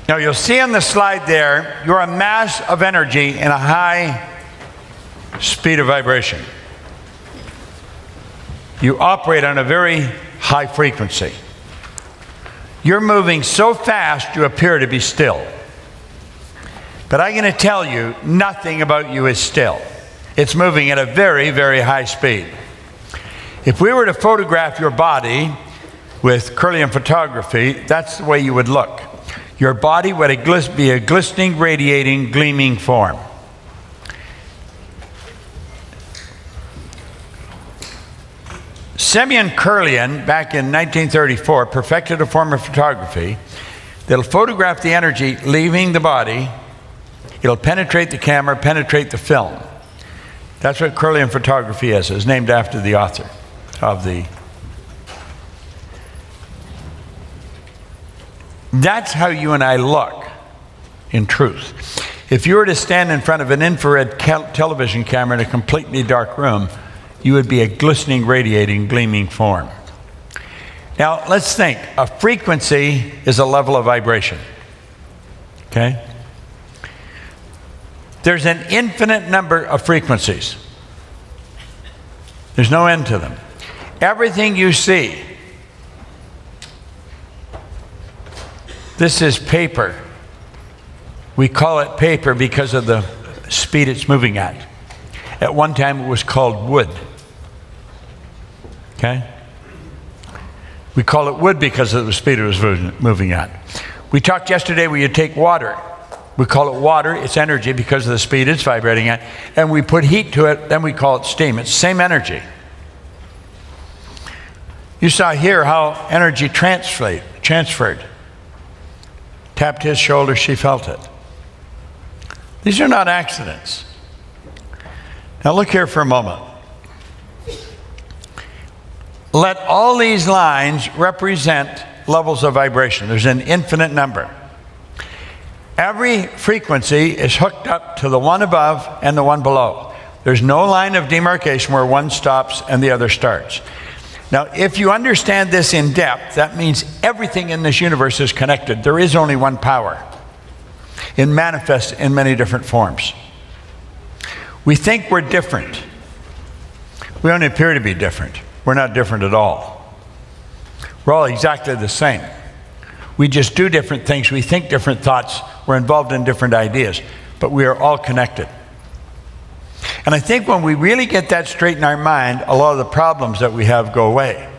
Now you'll see on the slide there, you're a mass of energy in a high speed of vibration. You operate on a very high frequency. You're moving so fast you appear to be still. But I'm going to tell you, nothing about you is still. It's moving at a very, very high speed. If we were to photograph your body with Kirlian photography, that's the way you would look. Your body would be a glistening, radiating, gleaming form. Semyon Kirlian, back in 1934, perfected a form of photography that'll photograph the energy leaving the body. It'll penetrate the camera, penetrate the film. That's what Kirlian photography is. It's named after the author of the... That's how you and I look, in truth. If you were to stand in front of an infrared television camera in a completely dark room, you would be a glistening, radiating, gleaming form. Now, let's think. A frequency is a level of vibration. Okay? There's an infinite number of frequencies. There's no end to them. Everything you see, this is paper. We call it paper because of the speed it's moving at. At one time it was called wood. Okay? We call it wood because of the speed it was moving at. We talked yesterday where you take water. We call it water, it's energy because of the speed it's vibrating at. And we put heat to it, then we call it steam. It's the same energy. You saw here how energy transferred. Tapped his shoulder, she felt it. These are not accidents. Now look here for a moment. Let all these lines represent levels of vibration. There's an infinite number. Every frequency is hooked up to the one above and the one below. There's no line of demarcation where one stops and the other starts. Now, if you understand this in depth, that means everything in this universe is connected. There is only one power. It manifests in many different forms. We think we're different. We only appear to be different. We're not different at all. We're all exactly the same. We just do different things. We think different thoughts. We're involved in different ideas. But we are all connected. And I think when we really get that straight in our mind, a lot of the problems that we have go away.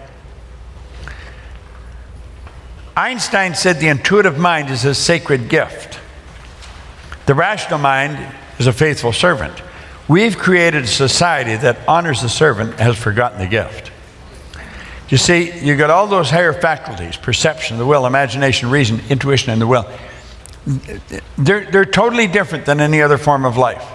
Einstein said the intuitive mind is a sacred gift. The rational mind is a faithful servant. We've created a society that honors the servant and has forgotten the gift. You see, you got all those higher faculties, perception, the will, imagination, reason, intuition, and the will. They're totally different than any other form of life.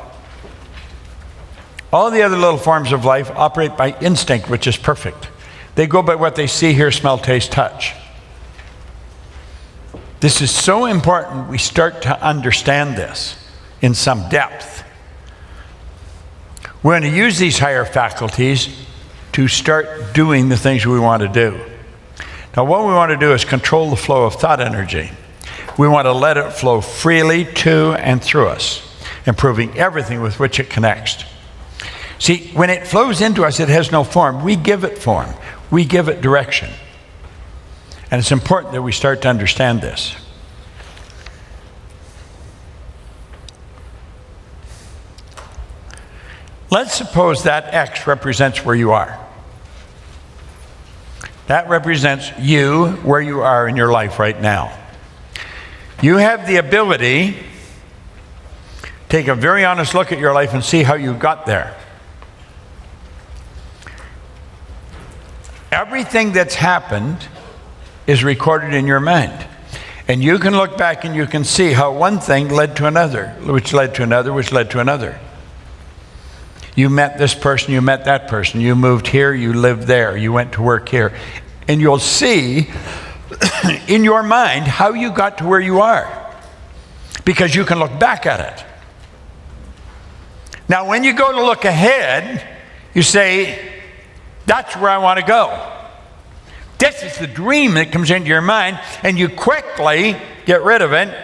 All the other little forms of life operate by instinct, which is perfect. They go by what they see, hear, smell, taste, touch. This is so important we start to understand this in some depth. We're going to use these higher faculties to start doing the things we want to do. Now, what we want to do is control the flow of thought energy. We want to let it flow freely to and through us, improving everything with which it connects. See, when it flows into us, it has no form. We give it form. We give it direction. And it's important that we start to understand this. Let's suppose that X represents where you are. That represents you, where you are in your life right now. You have the ability to take a very honest look at your life and see how you got there. Everything that's happened is recorded in your mind. And you can look back and you can see how one thing led to another, which led to another, which led to another. You met this person, you met that person, you moved here, you lived there, you went to work here. And you'll see in your mind how you got to where you are, because you can look back at it. Now, when you go to look ahead, you say, that's where I want to go. This is the dream that comes into your mind, and you quickly get rid of it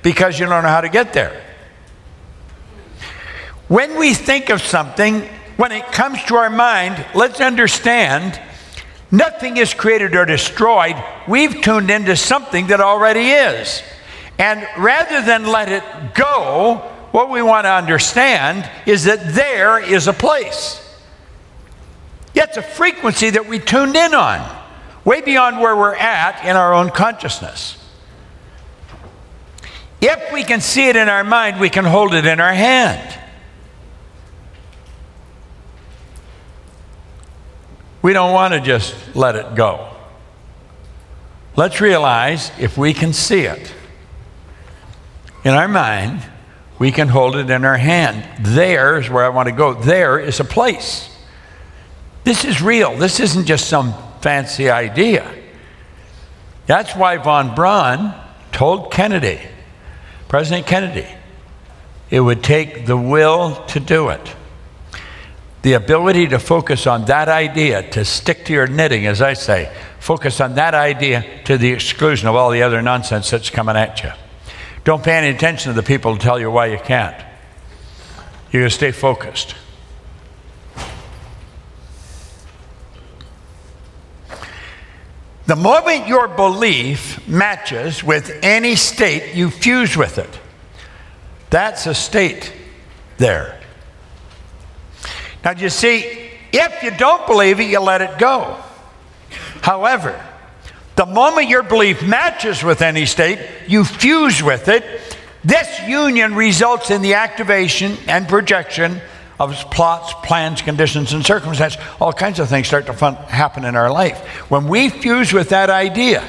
because you don't know how to get there. When we think of something, when it comes to our mind, let's understand nothing is created or destroyed. We've tuned into something that already is. And rather than let it go, what we want to understand is that there is a place. It's a frequency that we tuned in on, way beyond where we're at in our own consciousness. If we can see it in our mind, we can hold it in our hand. We don't want to just let it go. Let's realize if we can see it in our mind, we can hold it in our hand. There is where I want to go. There is a place. This is real. This isn't just some fancy idea. That's why von Braun told Kennedy, President Kennedy, it would take the will to do it. The ability to focus on that idea, to stick to your knitting, as I say, focus on that idea to the exclusion of all the other nonsense that's coming at you. Don't pay any attention to the people who tell you why you can't. You're going to stay focused. The moment your belief matches with any state, you fuse with it. That's a state there. Now, you see, if you don't believe it, you let it go. However, the moment your belief matches with any state, you fuse with it. This union results in the activation and projection of plots, plans, conditions, and circumstances. All kinds of things start to happen in our life. When we fuse with that idea,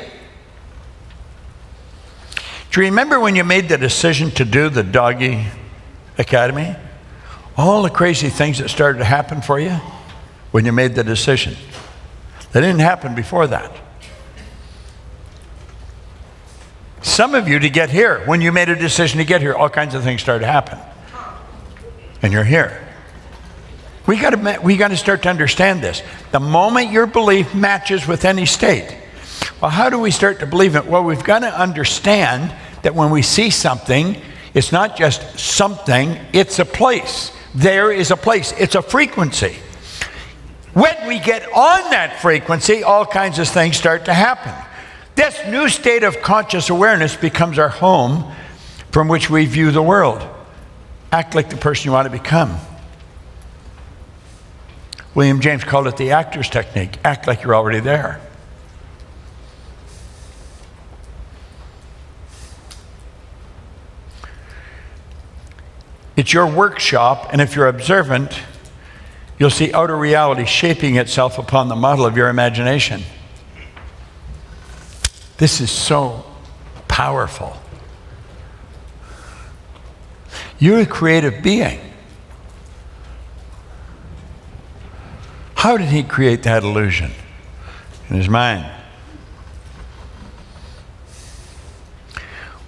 do you remember when you made the decision to do the Doggy Academy? All the crazy things that started to happen for you when you made the decision. They didn't happen before that. Some of you, to get here, when you made a decision to get here, all kinds of things started to happen. And you're here. We got to start to understand this. The moment your belief matches with any state. Well, how do we start to believe it? Well, we've got to understand that when we see something, it's not just something, it's a place. There is a place. It's a frequency. When we get on that frequency, all kinds of things start to happen. This new state of conscious awareness becomes our home from which we view the world. Act like the person you want to become. William James called it the actor's technique. Act like you're already there. It's your workshop, and if you're observant, you'll see outer reality shaping itself upon the model of your imagination. This is so powerful. You're a creative being. How did he create that illusion? In his mind.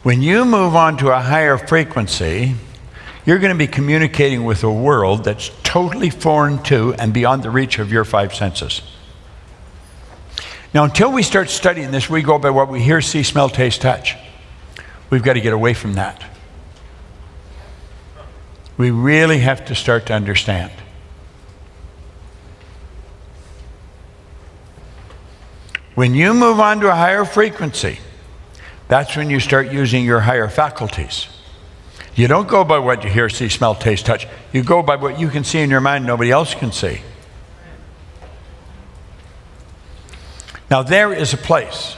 When you move on to a higher frequency, you're going to be communicating with a world that's totally foreign to and beyond the reach of your five senses. Now, until we start studying this, we go by what we hear, see, smell, taste, touch. We've got to get away from that. We really have to start to understand. When you move on to a higher frequency, that's when you start using your higher faculties. You don't go by what you hear, see, smell, taste, touch. You go by what you can see in your mind nobody else can see. Now, there is a place.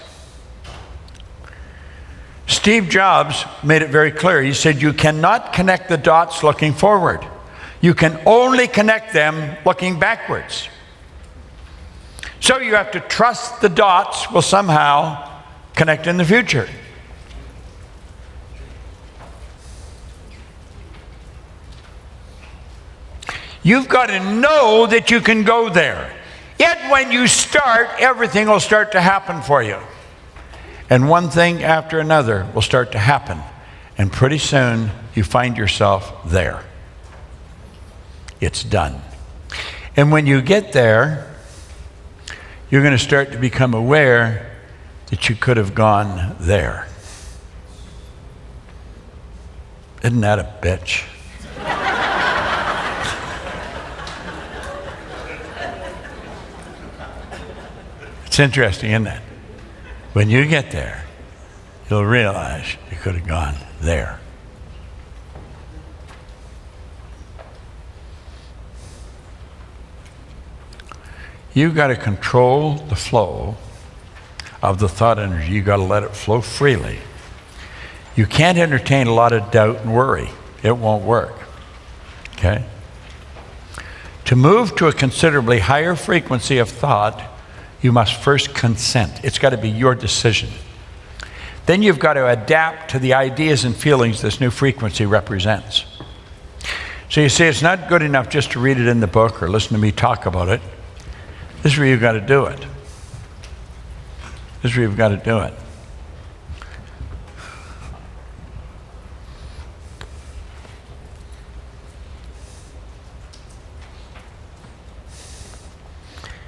Steve Jobs made it very clear. He said, you cannot connect the dots looking forward. You can only connect them looking backwards. So you have to trust the dots will somehow connect in the future. You've got to know that you can go there. Yet when you start, everything will start to happen for you. And one thing after another will start to happen. And pretty soon, you find yourself there. It's done. And when you get there, you're going to start to become aware that you could have gone there. Isn't that a bitch? It's interesting, isn't it? When you get there, you'll realize you could have gone there. You've got to control the flow of the thought energy. You've got to let it flow freely. You can't entertain a lot of doubt and worry. It won't work. Okay? To move to a considerably higher frequency of thought, you must first consent. It's got to be your decision. Then you've got to adapt to the ideas and feelings this new frequency represents. So you see, it's not good enough just to read it in the book or listen to me talk about it. This is where you've got to do it. This is where you've got to do it.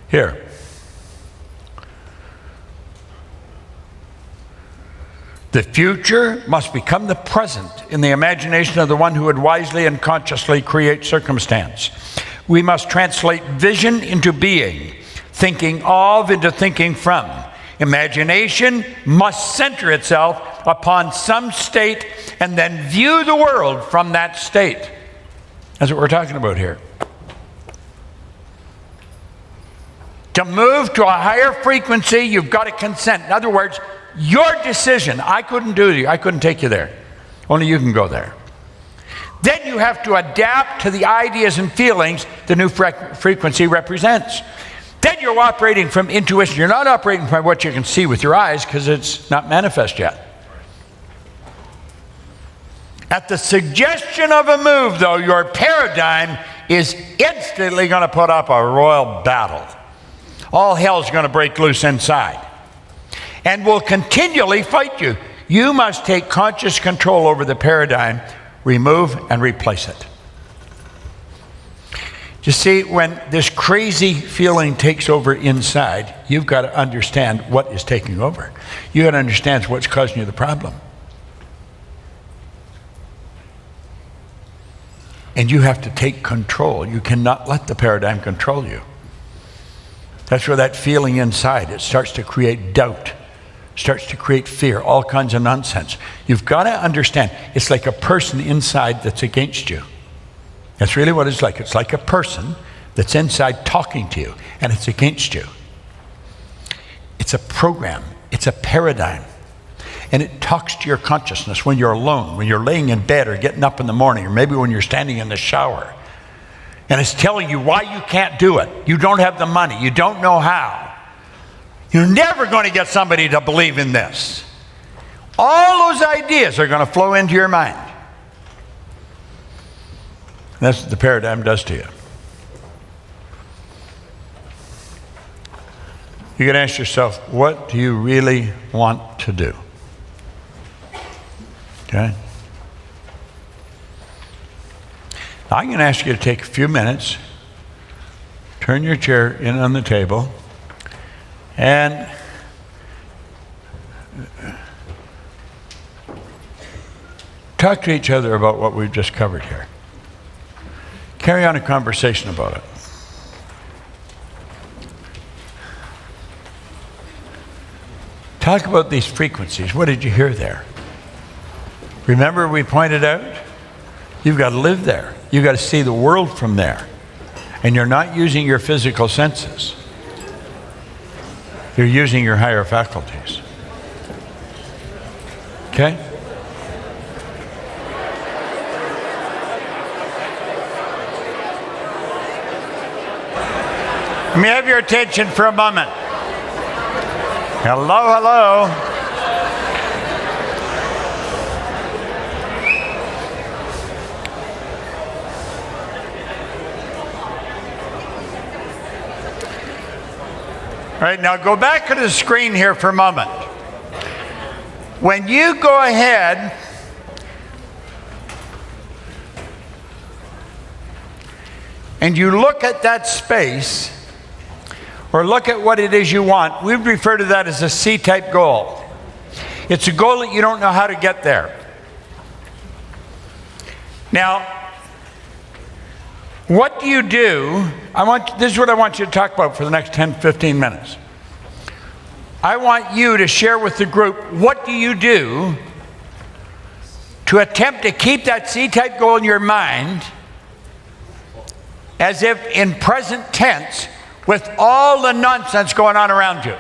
Here. The future must become the present in the imagination of the one who would wisely and consciously create circumstance. We must translate vision into being, thinking of into thinking from. Imagination must center itself upon some state and then view the world from that state. That's what we're talking about here. To move to a higher frequency, you've got to consent. In other words, your decision. I couldn't do it. I couldn't take you there. Only you can go there. Then you have to adapt to the ideas and feelings the new frequency represents. Then you're operating from intuition. You're not operating from what you can see with your eyes because it's not manifest yet. At the suggestion of a move, though, your paradigm is instantly going to put up a royal battle. All hell's going to break loose inside and will continually fight you. You must take conscious control over the paradigm, remove and replace it. You see, when this crazy feeling takes over inside, you've got to understand what is taking over. You've got to understand what's causing you the problem. And you have to take control. You cannot let the paradigm control you. That's where that feeling inside, it starts to create doubt, starts to create fear, all kinds of nonsense. You've got to understand, it's like a person inside that's against you. That's really what it's like. It's like a person that's inside talking to you, and it's against you. It's a program. It's a paradigm. And it talks to your consciousness when you're alone, when you're laying in bed or getting up in the morning, or maybe when you're standing in the shower. And it's telling you why you can't do it. You don't have the money. You don't know how. You're never going to get somebody to believe in this. All those ideas are going to flow into your mind. That's what the paradigm does to you. You can ask yourself, what do you really want to do? Okay? Now, I'm going to ask you to take a few minutes, turn your chair in on the table, and talk to each other about what we've just covered here. Carry on a conversation about it. Talk about these frequencies. What did you hear there? Remember we pointed out? You've got to live there. You've got to see the world from there. And you're not using your physical senses. You're using your higher faculties. Okay? Let me have your attention for a moment. Hello, hello. All right, now go back to the screen here for a moment. When you go ahead and you look at that space, or look at what it is you want, we refer to that as a C-type goal. It's a goal that you don't know how to get there. Now, what do you do? This is what I want you to talk about for the next 10, 15 minutes. I want you to share with the group, what do you do to attempt to keep that C-type goal in your mind as if in present tense with all the nonsense going on around you,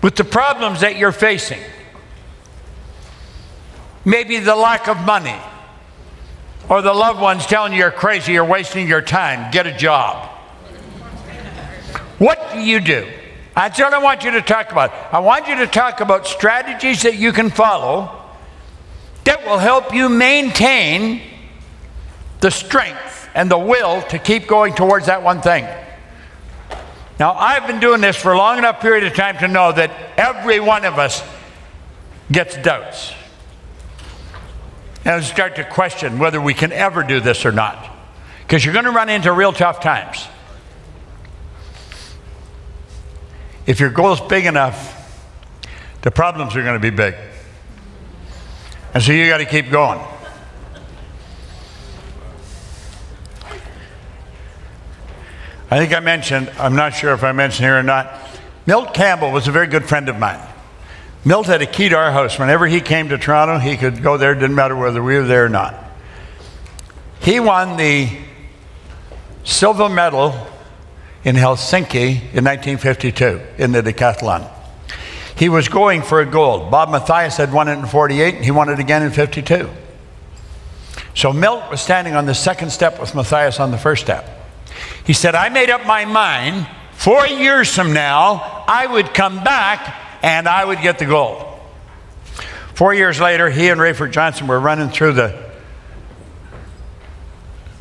with the problems that you're facing, maybe the lack of money, or the loved ones telling you you're crazy, you're wasting your time, get a job. What do you do? That's what I want you to talk about. I want you to talk about strategies that you can follow that will help you maintain the strength and the will to keep going towards that one thing. Now, I've been doing this for a long enough period of time to know that every one of us gets doubts. And start to question whether we can ever do this or not. Because you're going to run into real tough times. If your goal is big enough, the problems are going to be big. And so you got to keep going. I think I mentioned, I'm not sure if I mentioned here or not, Milt Campbell was a very good friend of mine. Milt had a key to our house. Whenever he came to Toronto, he could go there, didn't matter whether we were there or not. He won the silver medal in Helsinki in 1952 in the decathlon. He was going for a gold. Bob Mathias had won it in 48, and he won it again in 52. So Milt was standing on the second step with Mathias on the first step. He said, I made up my mind 4 years from now, I would come back and I would get the gold. 4 years later, he and Rayford Johnson were running through the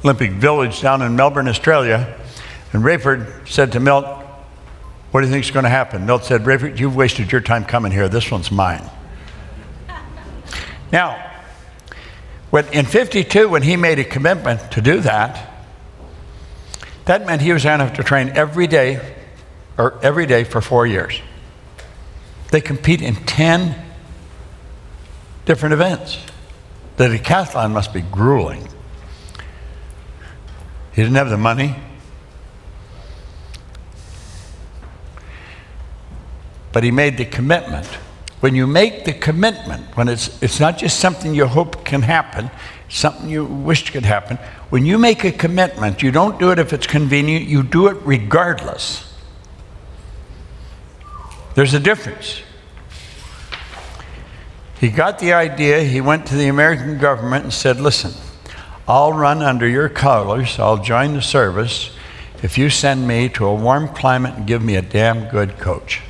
Olympic Village down in Melbourne, Australia, and Rayford said to Milt, what do you think is going to happen? Milt said, Rayford, you've wasted your time coming here. This one's mine. Now, in 52, when he made a commitment to do that, that meant he was going to have to train every day for 4 years. They compete in 10 different events. The decathlon must be grueling. He didn't have the money. But he made the commitment. When you make the commitment, when it's not just something you hope can happen, something you wish could happen. When you make a commitment, you don't do it if it's convenient, you do it regardless. There's a difference. He got the idea, he went to the American government and said, listen, I'll run under your colors, I'll join the service if you send me to a warm climate and give me a damn good coach.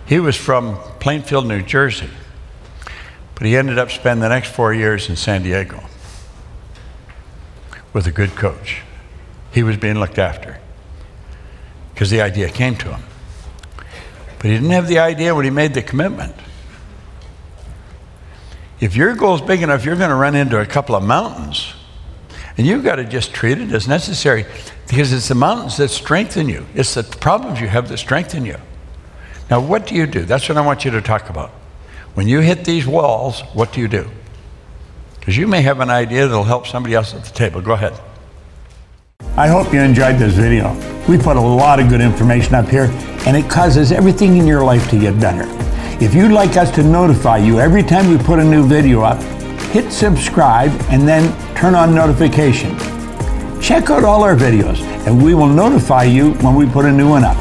He was from Plainfield, New Jersey, but he ended up spending the next 4 years in San Diego with a good coach. He was being looked after because the idea came to him. But he didn't have the idea when he made the commitment. If your goal is big enough, you're going to run into a couple of mountains. And you've got to just treat it as necessary because it's the mountains that strengthen you. It's the problems you have that strengthen you. Now, what do you do? That's what I want you to talk about. When you hit these walls, what do you do? Because you may have an idea that'll help somebody else at the table. Go ahead. I hope you enjoyed this video. We put a lot of good information up here, and it causes everything in your life to get better. If you'd like us to notify you every time we put a new video up, hit subscribe and then turn on notification. Check out all our videos, and we will notify you when we put a new one up.